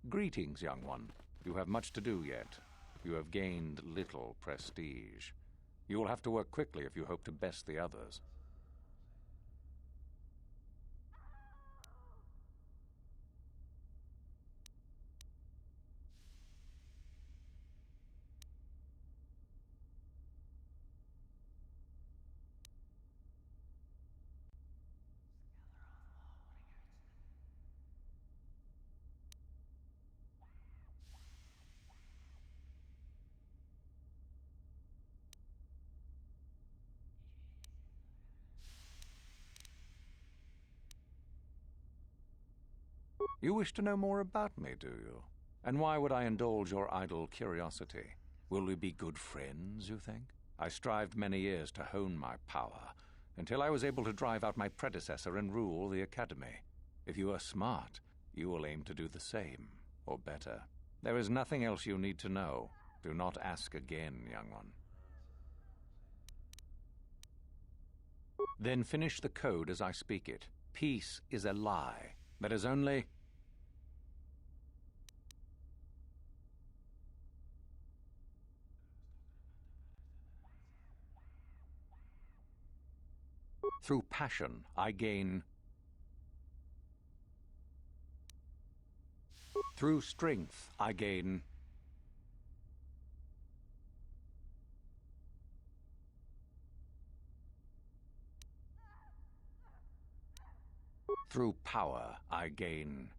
Greetings, young one. You have much to do yet. You have gained little prestige. You will have to work quickly if you hope to best the others. You wish to know more about me, do you? And why would I indulge your idle curiosity? Will we be good friends, you think? I strived many years to hone my power, until I was able to drive out my predecessor and rule the Academy. If you are smart, you will aim to do the same, or better. There is nothing else you need to know. Do not ask again, young one. Then finish the code as I speak it. Peace is a lie. That is only... Through passion, I gain... Through strength, I gain... Through power, I gain...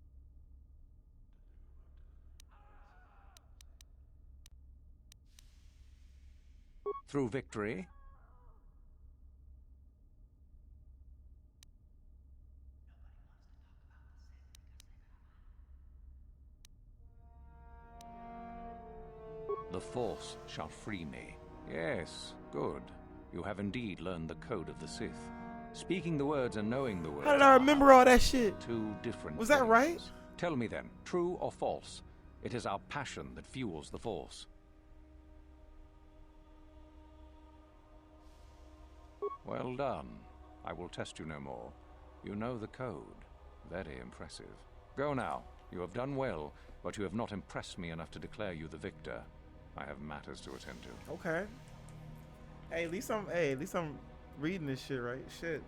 Through victory... The Force shall free me. Yes, good. You have indeed learned the code of the Sith. Speaking the words and knowing the words... How did I remember all that shit? Two different Was that things. right? Tell me then, true or false? It is our passion that fuels the Force. Well done. I will test you no more. You know the code. Very impressive. Go now. You have done well, but you have not impressed me enough to declare you the victor. I have matters to attend to. Okay. Hey, at least I'm reading this shit, right? Shit.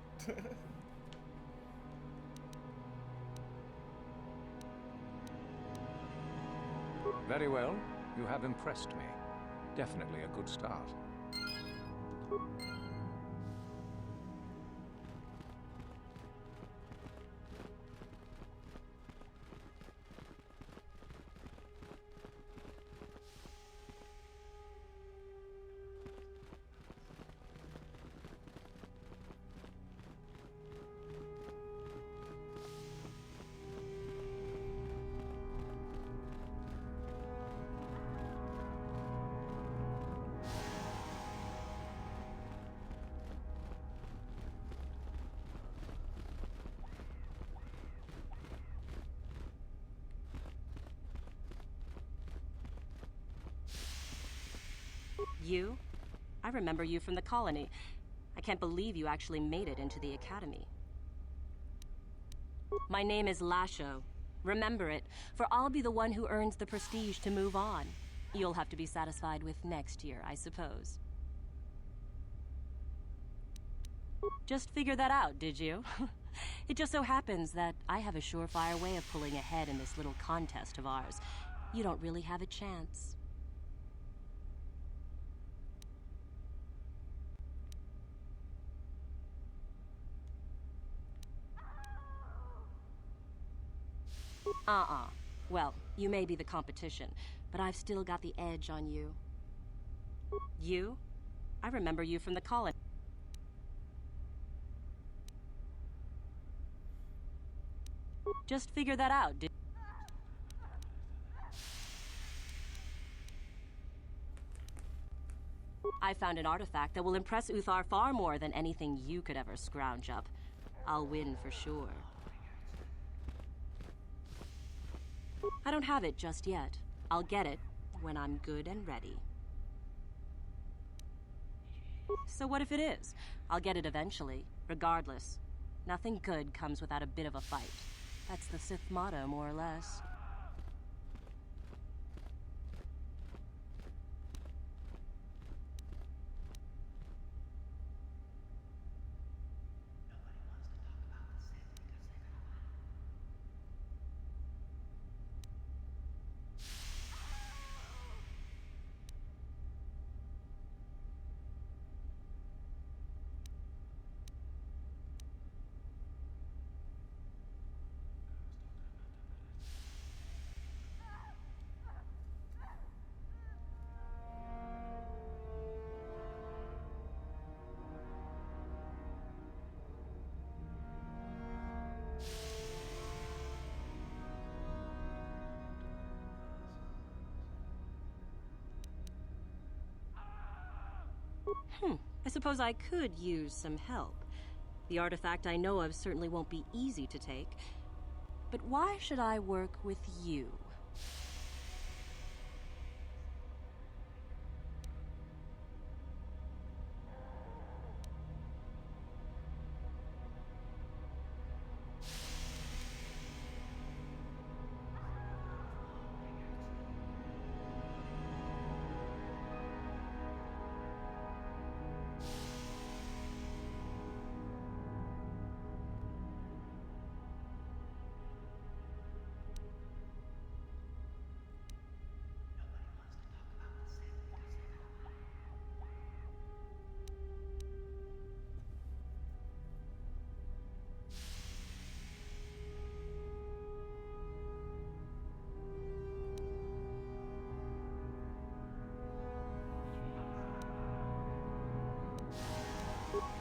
Very well. You have impressed me. Definitely a good start. You? I remember you from the colony. I can't believe you actually made it into the Academy. My name is Lasho. Remember it, for I'll be the one who earns the prestige to move on. You'll have to be satisfied with next year, I suppose. Just figure that out, did you? It just so happens that I have a surefire way of pulling ahead in this little contest of ours. You don't really have a chance. Well, you may be the competition, but I've still got the edge on you. You? I remember you from the colony. Just figure that out, did I found an artifact that will impress Uthar far more than anything you could ever scrounge up. I'll win for sure. I don't have it just yet. I'll get it when I'm good and ready. So what if it is? I'll get it eventually, regardless. Nothing good comes without a bit of a fight. That's the Sith motto, more or less. I suppose I could use some help. The artifact I know of certainly won't be easy to take. But why should I work with you?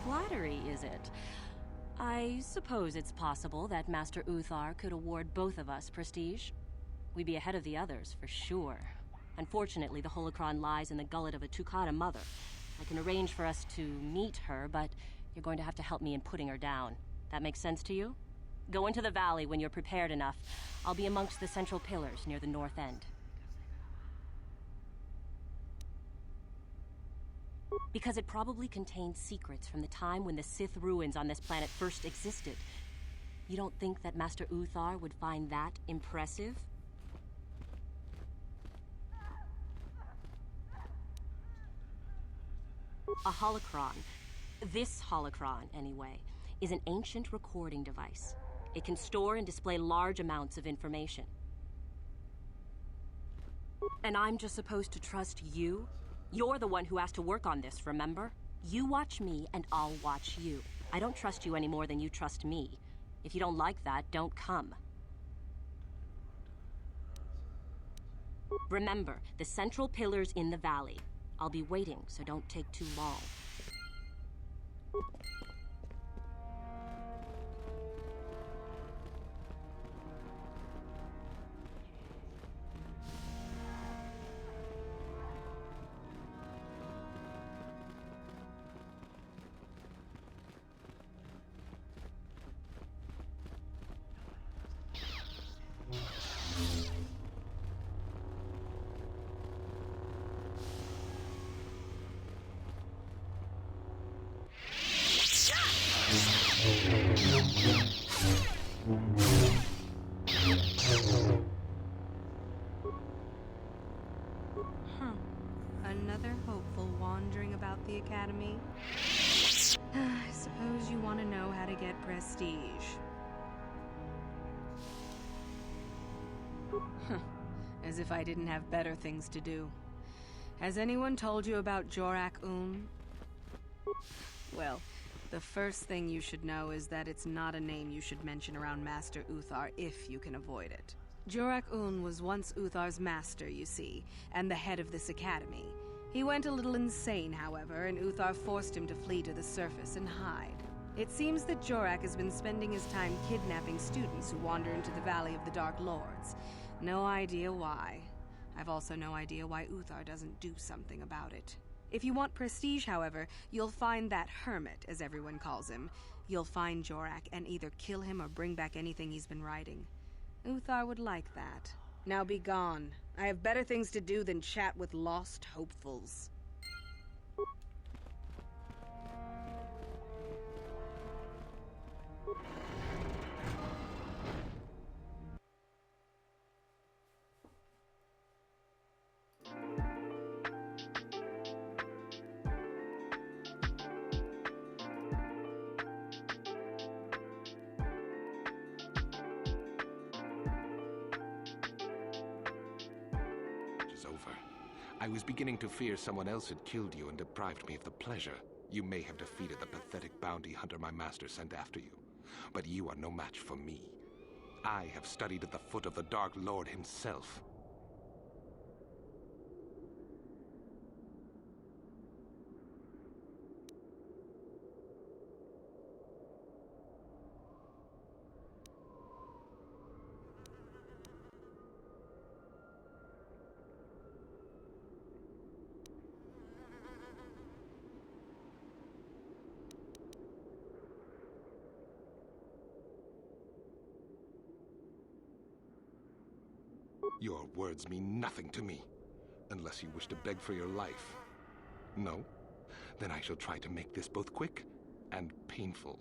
Flattery, is it? I suppose it's possible that Master Uthar could award both of us prestige. We'd be ahead of the others, for sure. Unfortunately, the holocron lies in the gullet of a Tukata mother. I can arrange for us to meet her, but you're going to have to help me in putting her down. That makes sense to you? Go into the valley when you're prepared enough. I'll be amongst the central pillars near the north end. Because it probably contains secrets from the time when the Sith ruins on this planet first existed. You don't think that Master Uthar would find that impressive? A holocron, this holocron anyway, is an ancient recording device. It can store and display large amounts of information. And I'm just supposed to trust you? You're the one who has to work on this, remember? You watch me, and I'll watch you. I don't trust you any more than you trust me. If you don't like that, don't come. Remember, the central pillar's in the valley. I'll be waiting, so don't take too long. Another hopeful wandering about the academy? I suppose you want to know how to get prestige. As if I didn't have better things to do. Has anyone told you about Jorak-Un? Well, the first thing you should know is that it's not a name you should mention around Master Uthar if you can avoid it. Jorak-Un was once Uthar's master, you see, and the head of this academy. He went a little insane, however, and Uthar forced him to flee to the surface and hide. It seems that Jorak has been spending his time kidnapping students who wander into the Valley of the Dark Lords. No idea why. I've also no idea why Uthar doesn't do something about it. If you want prestige, however, you'll find that hermit, as everyone calls him. You'll find Jorak and either kill him or bring back anything he's been writing. Uthar would like that. Now be gone. I have better things to do than chat with lost hopefuls. Over. I was beginning to fear someone else had killed you and deprived me of the pleasure. You may have defeated the pathetic bounty hunter my master sent after you, but you are no match for me. I have studied at the foot of the Dark Lord himself. Your words mean nothing to me, unless you wish to beg for your life. No? Then I shall try to make this both quick and painful.